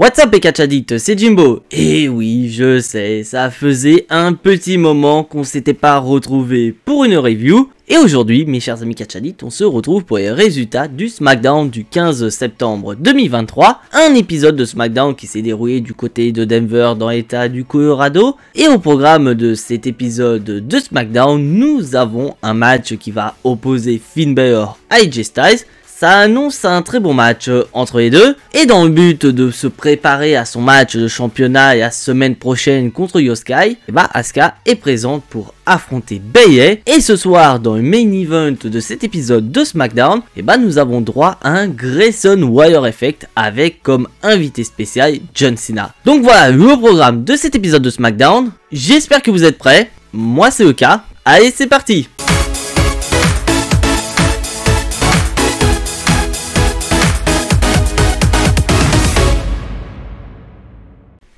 What's up les catch addicts, c'est Jimbo. Et oui, je sais, ça faisait un petit moment qu'on s'était pas retrouvé pour une review. Et aujourd'hui, mes chers amis catch addicts, on se retrouve pour les résultats du SmackDown du 15 septembre 2023. Un épisode de SmackDown qui s'est déroulé du côté de Denver dans l'état du Colorado. Et au programme de cet épisode de SmackDown, nous avons un match qui va opposer Finn Balor à AJ Styles. Ça annonce un très bon match entre les deux, et dans le but de se préparer à son match de championnat et à la semaine prochaine contre Io Sky, Asuka est présente pour affronter Bayley, et ce soir dans le main event de cet épisode de SmackDown, nous avons droit à un Grayson Waller Effect avec comme invité spécial John Cena. Donc voilà le programme de cet épisode de SmackDown, j'espère que vous êtes prêts, moi c'est le cas, allez c'est parti.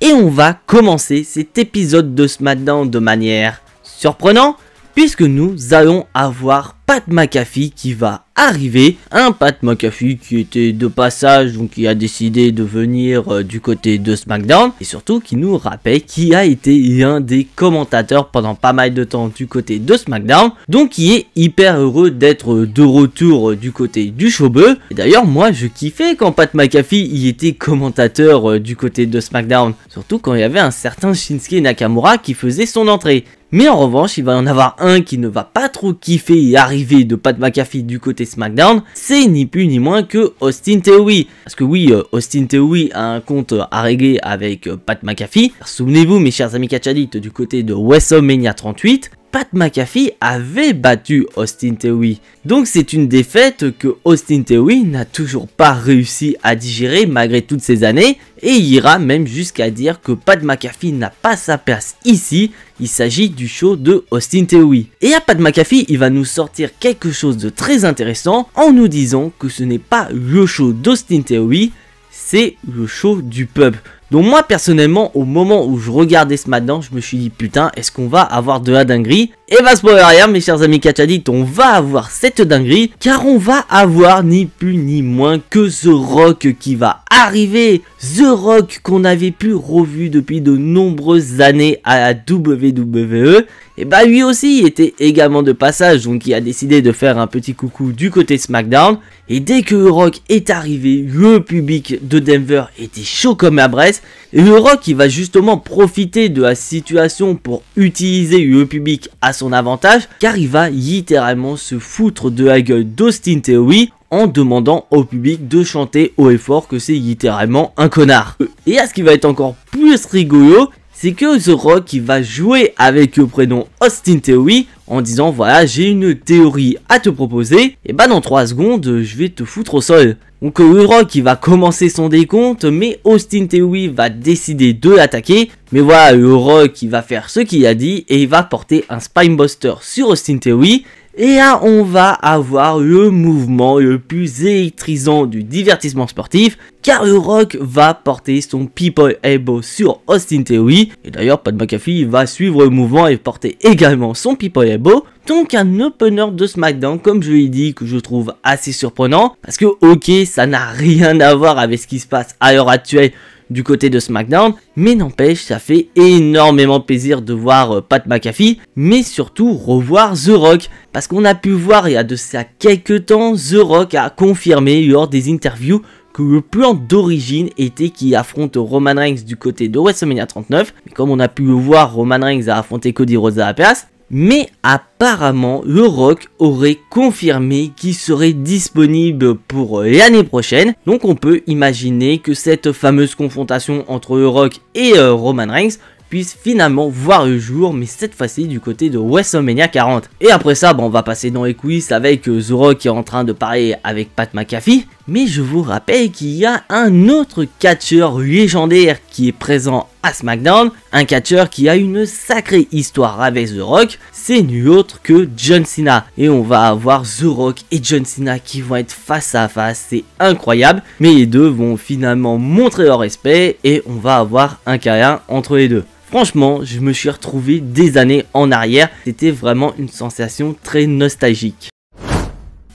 Et on va commencer cet épisode de SmackDown de manière surprenante, puisque nous allons avoir Pat McAfee qui va arriver. Un Pat McAfee qui était de passage, donc qui a décidé de venir du côté de SmackDown. Et surtout qui nous rappelle qu'il a été l'un des commentateurs pendant pas mal de temps du côté de SmackDown. Donc qui est hyper heureux d'être de retour du côté du showbuzz. Et d'ailleurs moi je kiffais quand Pat McAfee y était commentateur du côté de SmackDown. Surtout quand il y avait un certain Shinsuke Nakamura qui faisait son entrée. Mais en revanche, il va y en avoir un qui ne va pas trop kiffer et arriver de Pat McAfee du côté SmackDown. C'est ni plus ni moins que Austin Theory. Parce que oui, Austin Theory a un compte à régler avec Pat McAfee. Souvenez-vous mes chers amis catch addicts du côté de WrestleMania 38. Pat McAfee avait battu Austin Theory. Donc c'est une défaite que Austin Theory n'a toujours pas réussi à digérer malgré toutes ces années. Et il ira même jusqu'à dire que Pat McAfee n'a pas sa place ici. Il s'agit du show de Austin Theory. Et à Pat McAfee, il va nous sortir quelque chose de très intéressant en nous disant que ce n'est pas le show d'Austin Theory, c'est le show du pub. Donc moi personnellement, au moment où je regardais ce SmackDown, je me suis dit putain, est-ce qu'on va avoir de la dinguerie? Et spoiler rien mes chers amis catch addicts, on va avoir cette dinguerie, car on va avoir ni plus ni moins que The Rock qui va arriver. The Rock qu'on avait pu revu depuis de nombreuses années à la WWE. Et lui aussi était également de passage, donc il a décidé de faire un petit coucou du côté SmackDown. Et dès que The Rock est arrivé, le public de Denver était chaud comme la braise. Et The Rock il va justement profiter de la situation pour utiliser le public à son avantage, car il va littéralement se foutre de la gueule d'Austin Theory en demandant au public de chanter haut et fort que c'est littéralement un connard. Et à ce qui va être encore plus rigolo, c'est que The Rock il va jouer avec le prénom Austin Theory en disant voilà j'ai une théorie à te proposer, et dans 3 secondes je vais te foutre au sol. Donc The Rock il va commencer son décompte, mais Austin Theory va décider de l'attaquer. Mais voilà, The Rock il va faire ce qu'il a dit et il va porter un Spinebuster sur Austin Theory. Et là on va avoir le mouvement le plus électrisant du divertissement sportif, car The Rock va porter son People Elbow sur Austin Theory. Et d'ailleurs Pat McAfee va suivre le mouvement et porter également son People Elbow. Donc un opener de SmackDown comme je l'ai dit que je trouve assez surprenant, parce que ok ça n'a rien à voir avec ce qui se passe à l'heure actuelle du côté de SmackDown, mais n'empêche ça fait énormément plaisir de voir Pat McAfee, mais surtout revoir The Rock, parce qu'on a pu voir il y a de ça quelques temps, The Rock a confirmé lors des interviews que le plan d'origine était qu'il affronte Roman Reigns du côté de WrestleMania 39, mais comme on a pu le voir, Roman Reigns a affronté Cody Rhodes à la place. Mais apparemment, The Rock aurait confirmé qu'il serait disponible pour l'année prochaine. Donc on peut imaginer que cette fameuse confrontation entre The Rock et Roman Reigns puisse finalement voir le jour, mais cette fois-ci du côté de WrestleMania 40. Et après ça, on va passer dans les quiz avec The Rock qui est en train de parler avec Pat McAfee. Mais je vous rappelle qu'il y a un autre catcheur légendaire qui est présent à SmackDown, un catcheur qui a une sacrée histoire avec The Rock, c'est nul autre que John Cena. Et on va avoir The Rock et John Cena qui vont être face à face, c'est incroyable. Mais les deux vont finalement montrer leur respect et on va avoir un câlin entre les deux. Franchement, je me suis retrouvé des années en arrière, c'était vraiment une sensation très nostalgique.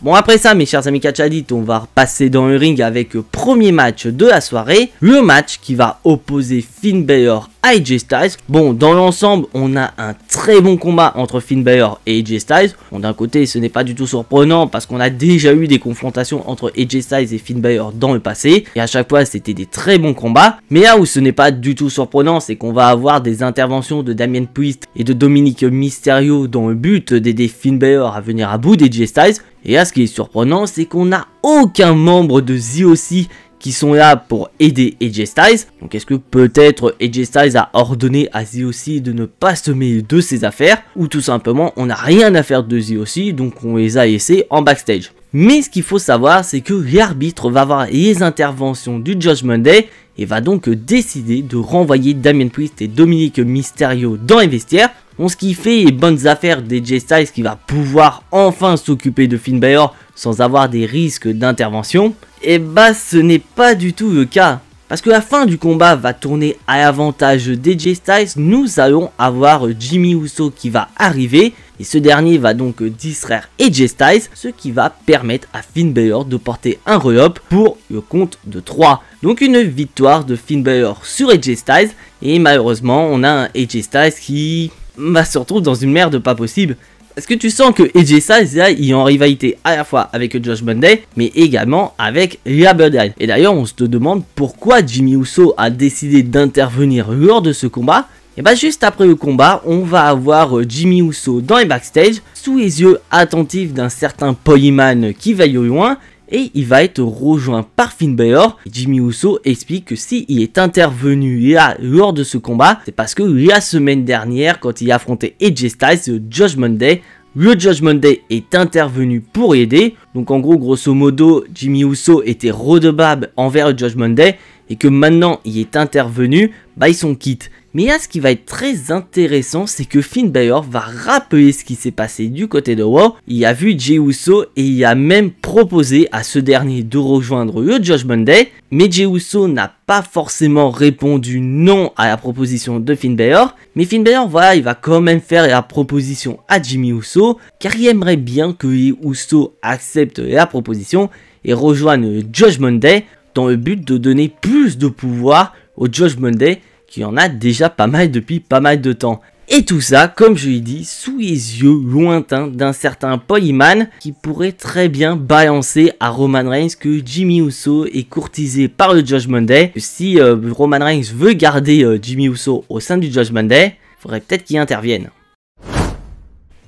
Bon, après ça, mes chers amis catch addicts, on va repasser dans le ring avec le premier match de la soirée. Le match qui va opposer Finn Balor à AJ Styles. Bon, dans l'ensemble, on a un très bon combat entre Finn Balor et AJ Styles. Bon, d'un côté, ce n'est pas du tout surprenant parce qu'on a déjà eu des confrontations entre AJ Styles et Finn Balor dans le passé. Et à chaque fois, c'était des très bons combats. Mais là où ce n'est pas du tout surprenant, c'est qu'on va avoir des interventions de Damien Priest et de Dominic Mysterio dans le but d'aider Finn Balor à venir à bout d'AJ Styles. Et là, ce qui est surprenant, c'est qu'on n'a aucun membre de ZOC qui sont là pour aider AJ Styles. Donc est-ce que peut-être AJ Styles a ordonné à ZOC de ne pas se mêler de ses affaires, ou tout simplement on n'a rien à faire de ZOC, donc on les a laissés en backstage. Mais ce qu'il faut savoir, c'est que l'arbitre va voir les interventions du Judgment Day et va donc décider de renvoyer Damien Priest et Dominic Mysterio dans les vestiaires. On ce qui fait les bonnes affaires d'AJ Styles qui va pouvoir enfin s'occuper de Finn Balor sans avoir des risques d'intervention. Et bah ce n'est pas du tout le cas. Parce que la fin du combat va tourner à l'avantage d'AJ Styles, nous allons avoir Jimmy Uso qui va arriver. Et ce dernier va donc distraire AJ Styles, ce qui va permettre à Finn Balor de porter un roll-up pour le compte de 3. Donc une victoire de Finn Balor sur AJ Styles. Et malheureusement, on a un AJ Styles qui se retrouve dans une merde pas possible. Parce que tu sens que AJ Styles là, il est en rivalité à la fois avec le Judgment Day, mais également avec la Bloodline. Et d'ailleurs, on se demande pourquoi Jimmy Uso a décidé d'intervenir lors de ce combat. Et bah juste après le combat, on va avoir Jimmy Uso dans les backstage, sous les yeux attentifs d'un certain Polyman qui veille au loin. Et il va être rejoint par Finn Balor. Jimmy Uso explique que s'il est intervenu là lors de ce combat, c'est parce que la semaine dernière, quand il a affronté AJ Styles, le Judgment Day est intervenu pour aider. Donc en gros, grosso modo, Jimmy Uso était redevable envers le Judgment Day et que maintenant il est intervenu, bah ils sont quittes. Mais là, ce qui va être très intéressant, c'est que Finn Balor va rappeler ce qui s'est passé du côté de Raw. Il a vu Jey Uso et il a même proposé à ce dernier de rejoindre le Judgment Day. Mais Jey Uso n'a pas forcément répondu non à la proposition de Finn Balor. Mais Finn Balor, voilà, il va quand même faire la proposition à Jimmy Uso, car il aimerait bien que les Uso acceptent la proposition et rejoignent le Judgment Day dans le but de donner plus de pouvoir au Judgment Day, qui en a déjà pas mal depuis pas mal de temps. Et tout ça, comme je l'ai dit, sous les yeux lointains d'un certain Polyman qui pourrait très bien balancer à Roman Reigns que Jimmy Uso est courtisé par le Judgment Day. Si Roman Reigns veut garder Jimmy Uso au sein du Judgment Day, il faudrait peut-être qu'il intervienne.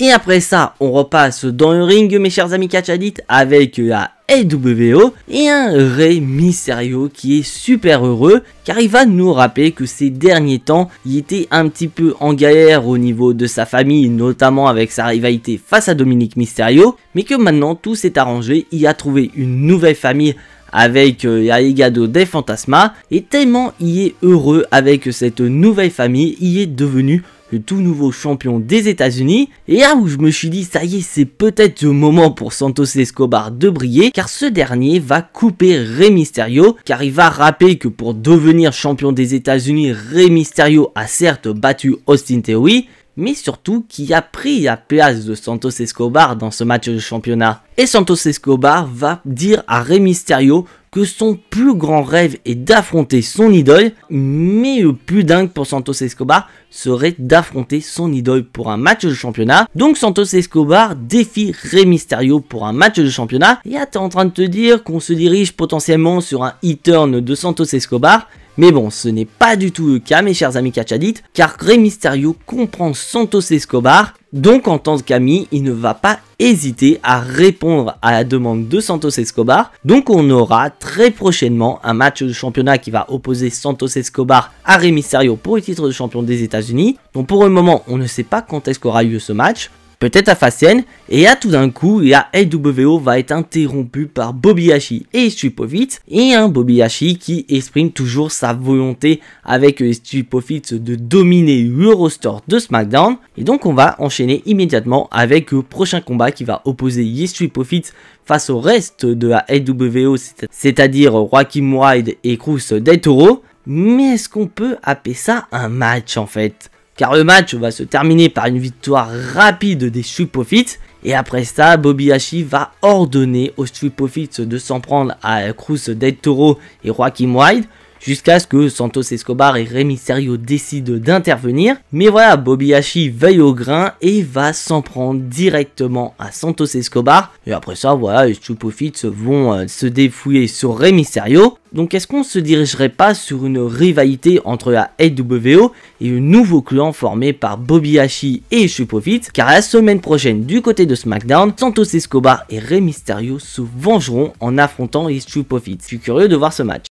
Et après ça, on repasse dans le ring, mes chers amis catch addicts, avec la LWO et un Rey Mysterio qui est super heureux car il va nous rappeler que ces derniers temps, il était un petit peu en galère au niveau de sa famille, notamment avec sa rivalité face à Dominic Mysterio, mais que maintenant tout s'est arrangé, il a trouvé une nouvelle famille avec la Legado des Fantasma, et tellement il est heureux avec cette nouvelle famille, il est devenu le tout nouveau champion des États-Unis. Et là où je me suis dit, ça y est, c'est peut-être le moment pour Santos Escobar de briller, car ce dernier va couper Rey Mysterio, car il va rappeler que pour devenir champion des États-Unis, Rey Mysterio a certes battu Austin Theory, mais surtout qui a pris la place de Santos Escobar dans ce match de championnat. Et Santos Escobar va dire à Rey Mysterio que son plus grand rêve est d'affronter son idole, mais le plus dingue pour Santos Escobar serait d'affronter son idole pour un match de championnat. Donc Santos Escobar défie Rey Mysterio pour un match de championnat, et là t'es en train de te dire qu'on se dirige potentiellement sur un e-turn de Santos Escobar. Mais bon, ce n'est pas du tout le cas, mes chers amis catch addicts, car Rey Mysterio comprend Santos Escobar, donc en tant qu'ami, il ne va pas hésiter à répondre à la demande de Santos Escobar. Donc on aura très prochainement un match de championnat qui va opposer Santos Escobar à Rey Mysterio pour le titre de champion des États-Unis. Donc pour le moment, on ne sait pas quand est-ce qu'aura lieu ce match. Peut-être à Fastlane, et là tout d'un coup, la LWO va être interrompue par Bobby Lashley et Street Profits, et un Bobby Lashley qui exprime toujours sa volonté avec les Street Profits de dominer le roster de SmackDown. Et donc on va enchaîner immédiatement avec le prochain combat qui va opposer les Street Profits face au reste de la LWO, c'est-à-dire Joaquin Wilde et Cruz del Toro. Mais est-ce qu'on peut appeler ça un match en fait ? Car le match va se terminer par une victoire rapide des Street Profits. Et après ça, Bobby Hashi va ordonner aux Street Profits de s'en prendre à Cruz del Toro et Joaquin Wilde, jusqu'à ce que Santos Escobar et Rey Mysterio décident d'intervenir. Mais voilà, Bobby Hashi veille au grain et va s'en prendre directement à Santos Escobar. Et après ça, voilà, les Street Profits vont se défouler sur Rey Mysterio. Donc est-ce qu'on se dirigerait pas sur une rivalité entre la LWO et un nouveau clan formé par Bobby Hashi et les Street Profits? Car la semaine prochaine, du côté de SmackDown, Santos Escobar et Rey Mysterio se vengeront en affrontant les Street Profits. Je suis curieux de voir ce match.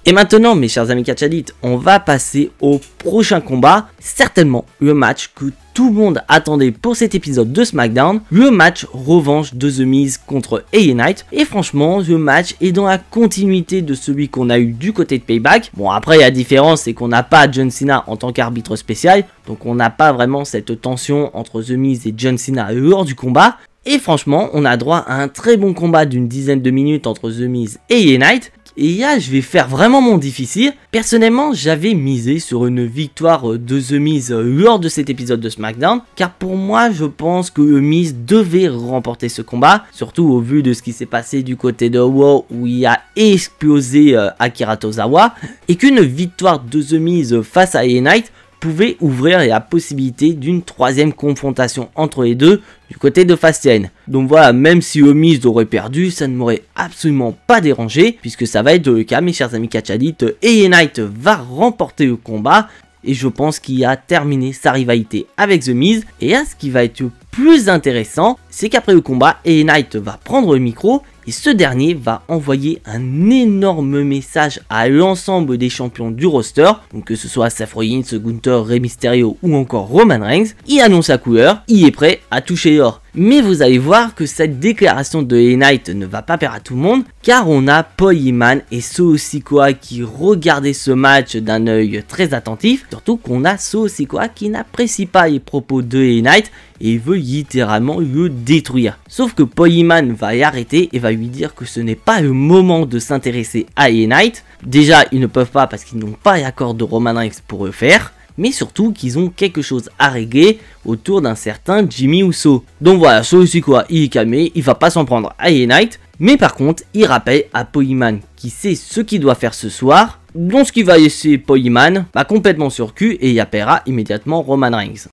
Et maintenant, mes chers amis catch addicts, on va passer au prochain combat, certainement le match que tout le monde attendait pour cet épisode de SmackDown, le match revanche de The Miz contre LA Knight. Et franchement, le match est dans la continuité de celui qu'on a eu du côté de Payback. Bon, après, la différence, c'est qu'on n'a pas John Cena en tant qu'arbitre spécial, donc on n'a pas vraiment cette tension entre The Miz et John Cena lors du combat. Et franchement, on a droit à un très bon combat d'une dizaine de minutes entre The Miz et LA Knight. Et là, je vais faire vraiment mon difficile. Personnellement, j'avais misé sur une victoire de The Miz lors de cet épisode de SmackDown. Car pour moi, je pense que The Miz devait remporter ce combat. Surtout au vu de ce qui s'est passé du côté de Raw où il a explosé Akira Tozawa. Et qu'une victoire de The Miz face à LA Knight pouvait ouvrir la possibilité d'une troisième confrontation entre les deux du côté de Fastlane. Donc voilà, même si The Miz aurait perdu, ça ne m'aurait absolument pas dérangé, puisque ça va être le cas, mes chers amis catch addicts. LA Knight va remporter le combat, et je pense qu'il a terminé sa rivalité avec The Miz. Et là, ce qui va être le plus intéressant, c'est qu'après le combat, LA Knight va prendre le micro, et ce dernier va envoyer un énorme message à l'ensemble des champions du roster, donc que ce soit Seth Rollins, Gunther, Rey Mysterio ou encore Roman Reigns. Il annonce la couleur, il est prêt à toucher l'or. Mais vous allez voir que cette déclaration de LA Knight ne va pas plaire à tout le monde, car on a Paul Heyman et Solo Sikoa qui regardaient ce match d'un œil très attentif, surtout qu'on a Solo Sikoa qui n'apprécie pas les propos de LA Knight et veut littéralement le détruire. Sauf que Paul Heyman va l'arrêter et va lui dire que ce n'est pas le moment de s'intéresser à LA Knight. Déjà, ils ne peuvent pas parce qu'ils n'ont pas l'accord de Roman Reigns pour le faire, mais surtout qu'ils ont quelque chose à régler autour d'un certain Jimmy Uso. Donc voilà, Solo Sikoa, il est calmé, il va pas s'en prendre à LA Knight, mais par contre, il rappelle à Paul Heyman qui sait ce qu'il doit faire ce soir, donc ce qui va laisser Paul Heyman complètement sur cul et il appellera immédiatement Roman Reigns.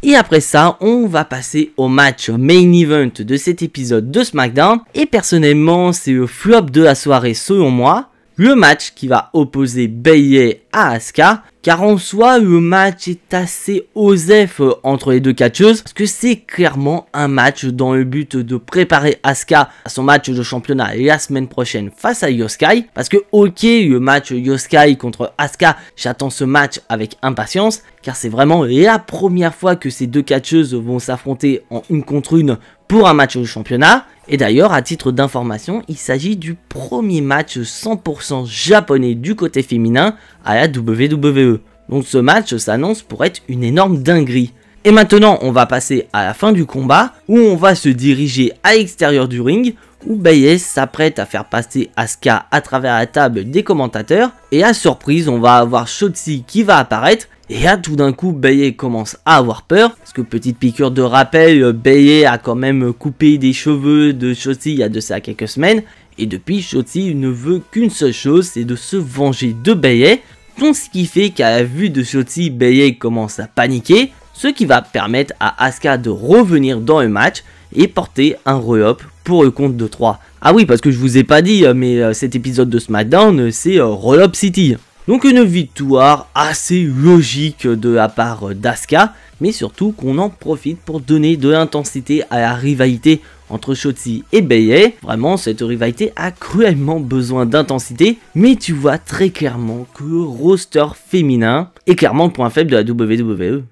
Et après ça, on va passer au match main event de cet épisode de SmackDown. Et personnellement, c'est le flop de la soirée selon moi. Le match qui va opposer Bayley à Asuka. Car en soi, le match est assez osef entre les deux catcheuses. Parce que c'est clairement un match dans le but de préparer Asuka à son match de championnat la semaine prochaine face à Io Sky. Parce que ok, le match Io Sky contre Asuka, j'attends ce match avec impatience. Car c'est vraiment la première fois que ces deux catcheuses vont s'affronter en une contre une pour un match de championnat. Et d'ailleurs, à titre d'information, il s'agit du premier match 100% japonais du côté féminin à la WWE. Donc ce match s'annonce pour être une énorme dinguerie. Et maintenant, on va passer à la fin du combat, où on va se diriger à l'extérieur du ring, où Bayley s'apprête à faire passer Asuka à travers la table des commentateurs. Et à surprise, on va avoir Shotzi qui va apparaître. Et là, tout d'un coup, Bayley commence à avoir peur. Parce que, petite piqûre de rappel, Bayley a quand même coupé des cheveux de Shotzi il y a de ça quelques semaines. Et depuis, Shotzi ne veut qu'une seule chose, c'est de se venger de Bayley. Donc ce qui fait qu'à la vue de Shotzi, Bayley commence à paniquer. Ce qui va permettre à Asuka de revenir dans le match et porter un roll-up pour le compte de 3. Ah oui, parce que je vous ai pas dit, mais cet épisode de SmackDown, c'est Roll-Up City. Donc une victoire assez logique de la part d'Asuka, mais surtout qu'on en profite pour donner de l'intensité à la rivalité entre Shotzi et Bayley. Vraiment, cette rivalité a cruellement besoin d'intensité, mais tu vois très clairement que le roster féminin est clairement le point faible de la WWE.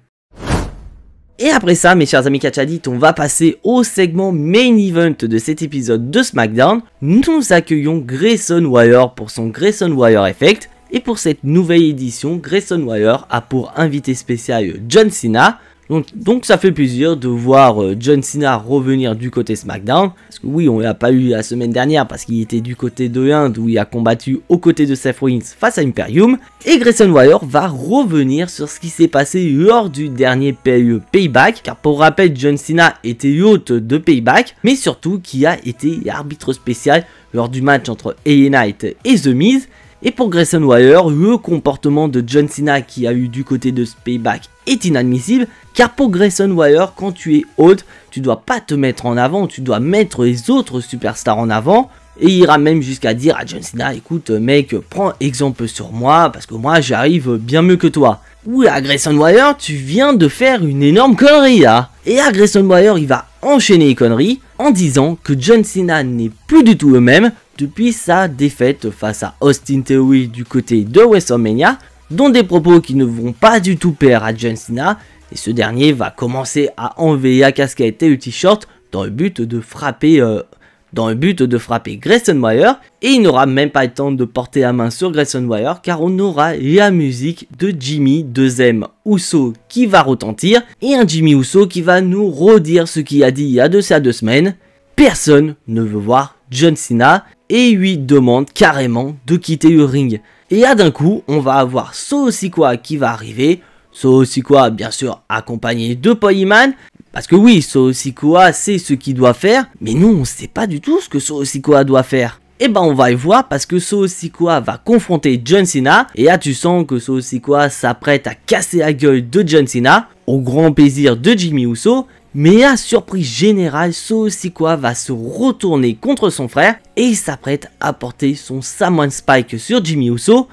Et après ça, mes chers amis catch addicts, on va passer au segment main event de cet épisode de SmackDown. Nous accueillons Grayson Waller pour son Grayson Waller Effect. Et pour cette nouvelle édition, Grayson Waller a pour invité spécial John Cena. Donc ça fait plaisir de voir John Cena revenir du côté SmackDown. Parce que oui, on l'a pas eu la semaine dernière parce qu'il était du côté de Inde où il a combattu aux côtés de Seth Rollins face à Imperium. Et Grayson Waller va revenir sur ce qui s'est passé lors du dernier Payback. Car pour rappel, John Cena était hôte de Payback, mais surtout qui a été arbitre spécial lors du match entre LA Knight et The Miz. Et pour Grayson Waller, le comportement de John Cena qui a eu du côté de ce Payback est inadmissible, car pour Grayson Waller, quand tu es hôte, tu dois pas te mettre en avant, tu dois mettre les autres superstars en avant. Et il ira même jusqu'à dire à John Cena, écoute mec, prends exemple sur moi, parce que moi j'arrive bien mieux que toi. Ou à Grayson Waller, tu viens de faire une énorme connerie là. Et à Grayson Waller, il va enchaîner les conneries en disant que John Cena n'est plus du tout le même depuis sa défaite face à Austin Theory du côté de WrestleMania, dont des propos qui ne vont pas du tout plaire à John Cena, et ce dernier va commencer à enlever la casquette et le t-shirt dans le but de frapper Grayson Waller, et il n'aura même pas le temps de porter la main sur Grayson Waller car on aura la musique de Jimmy Deuxième Uso qui va retentir, et un Jimmy Uso qui va nous redire ce qu'il a dit il y a de ça 2 semaines. Personne ne veut voir John Cena et lui demande carrément de quitter le ring. Et là d'un coup, on va avoir Solo Sikoa qui va arriver. Solo Sikoa bien sûr accompagné de Paul Heyman. Parce que oui, Solo Sikoa sait ce qu'il doit faire, mais nous on sait pas du tout ce que Solo Sikoa doit faire. Et ben on va y voir parce que Solo Sikoa va confronter John Cena. Et là tu sens que Solo Sikoa s'apprête à casser la gueule de John Cena, au grand plaisir de Jimmy Uso. Mais à surprise générale, Solo Sikoa va se retourner contre son frère et il s'apprête à porter son Samoan Spike sur Jimmy Uso.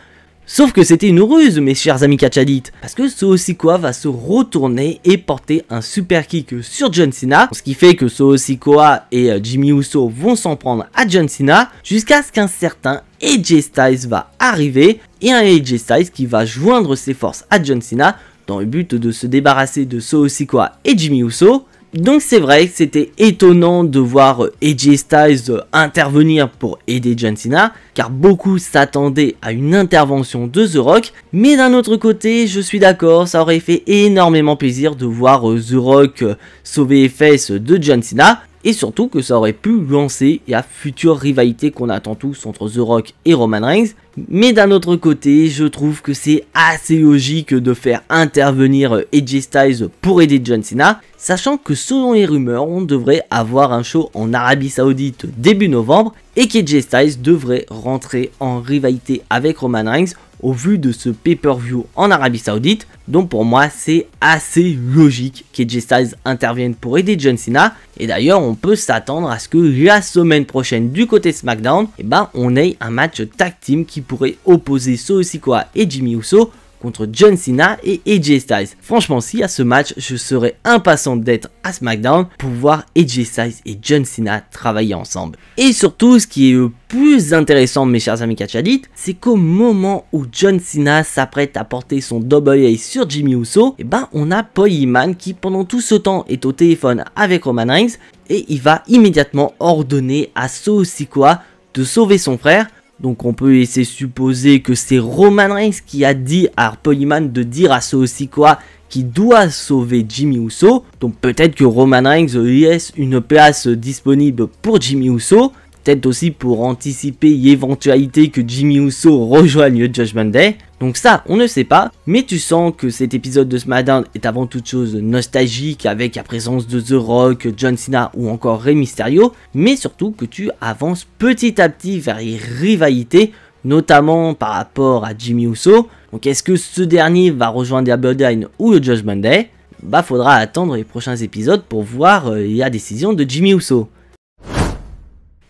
Sauf que c'était une ruse, mes chers amis catchadites, parce que Solo Sikoa va se retourner et porter un super kick sur John Cena, ce qui fait que Solo Sikoa et Jimmy Uso vont s'en prendre à John Cena, jusqu'à ce qu'un certain AJ Styles va arriver, et un AJ Styles qui va joindre ses forces à John Cena, dans le but de se débarrasser de Solo Sikoa et Jimmy Uso. Donc c'est vrai que c'était étonnant de voir AJ Styles intervenir pour aider John Cena, car beaucoup s'attendaient à une intervention de The Rock, mais d'un autre côté, je suis d'accord, ça aurait fait énormément plaisir de voir The Rock sauver les fesses de John Cena, et surtout que ça aurait pu lancer la future rivalité qu'on attend tous entre The Rock et Roman Reigns. Mais d'un autre côté, je trouve que c'est assez logique de faire intervenir AJ Styles pour aider John Cena, sachant que selon les rumeurs, on devrait avoir un show en Arabie Saoudite début novembre et qu'AJ Styles devrait rentrer en rivalité avec Roman Reigns au vu de ce pay-per-view en Arabie Saoudite. Donc pour moi, c'est assez logique qu'AJ Styles intervienne pour aider John Cena. Et d'ailleurs, on peut s'attendre à ce que la semaine prochaine du côté SmackDown, on ait un match tag team qui pourrait opposer Solo Sikoa et Jimmy Uso contre John Cena et AJ Styles. Franchement, si à ce match, je serais impatient d'être à SmackDown pour voir AJ Styles et John Cena travailler ensemble. Et surtout, ce qui est le plus intéressant, mes chers amis catchadites, c'est qu'au moment où John Cena s'apprête à porter son double A sur Jimmy Uso, on a Paul Heyman qui pendant tout ce temps est au téléphone avec Roman Reigns et il va immédiatement ordonner à Solo Sikoa de sauver son frère. Donc on peut laisser supposer que c'est Roman Reigns qui a dit à Paul Heyman de dire à Solo Sikoa qu'il doit sauver Jimmy Uso. Donc peut-être que Roman Reigns laisse une place disponible pour Jimmy Uso. Peut-être aussi pour anticiper l'éventualité que Jimmy Uso rejoigne le Judgment Day. Donc ça, on ne sait pas. Mais tu sens que cet épisode de SmackDown est avant toute chose nostalgique avec la présence de The Rock, John Cena ou encore Rey Mysterio. Mais surtout que tu avances petit à petit vers les rivalités, notamment par rapport à Jimmy Uso. Donc est-ce que ce dernier va rejoindre la Bloodline ou le Judgment Day? Faudra attendre les prochains épisodes pour voir la décision de Jimmy Uso.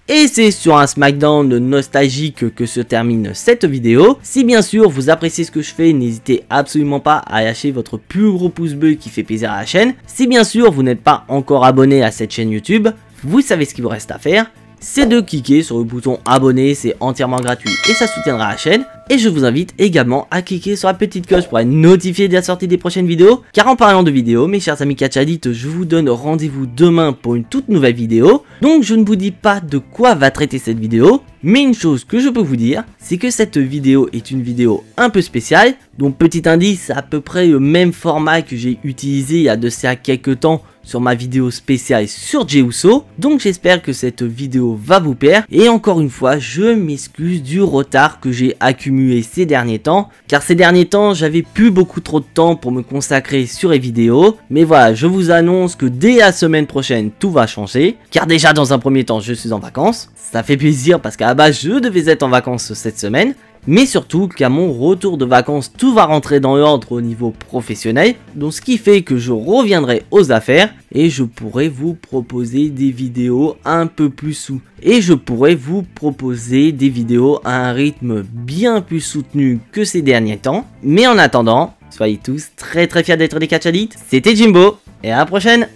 Et c'est sur un SmackDown nostalgique que se termine cette vidéo. Si bien sûr vous appréciez ce que je fais, n'hésitez absolument pas à lâcher votre plus gros pouce bleu qui fait plaisir à la chaîne. Si bien sûr vous n'êtes pas encore abonné à cette chaîne YouTube, vous savez ce qu'il vous reste à faire. c'est de cliquer sur le bouton abonner, c'est entièrement gratuit et ça soutiendra la chaîne. Et je vous invite également à cliquer sur la petite cloche pour être notifié de la sortie des prochaines vidéos. Car en parlant de vidéos, mes chers amis Catch Addict, je vous donne rendez-vous demain pour une toute nouvelle vidéo. Donc je ne vous dis pas de quoi va traiter cette vidéo, mais une chose que je peux vous dire, c'est que cette vidéo est une vidéo un peu spéciale. Donc petit indice, c'est à peu près le même format que j'ai utilisé il y a de ça quelques temps sur ma vidéo spéciale sur Jey Uso. Donc j'espère que cette vidéo va vous plaire. Et encore une fois, je m'excuse du retard que j'ai accumulé ces derniers temps. Car ces derniers temps, j'avais plus beaucoup trop de temps pour me consacrer sur les vidéos. Mais voilà, je vous annonce que dès la semaine prochaine, tout va changer. Car déjà dans un premier temps, je suis en vacances. Ça fait plaisir parce qu'à la base, je devais être en vacances cette semaine. Mais surtout qu'à mon retour de vacances, tout va rentrer dans l'ordre au niveau professionnel. Donc ce qui fait que je reviendrai aux affaires et je pourrai vous proposer des vidéos un peu plus souples. Et je pourrai vous proposer des vidéos à un rythme bien plus soutenu que ces derniers temps. Mais en attendant, soyez tous très fiers d'être des Catch Addicts. C'était Jimbo et à la prochaine.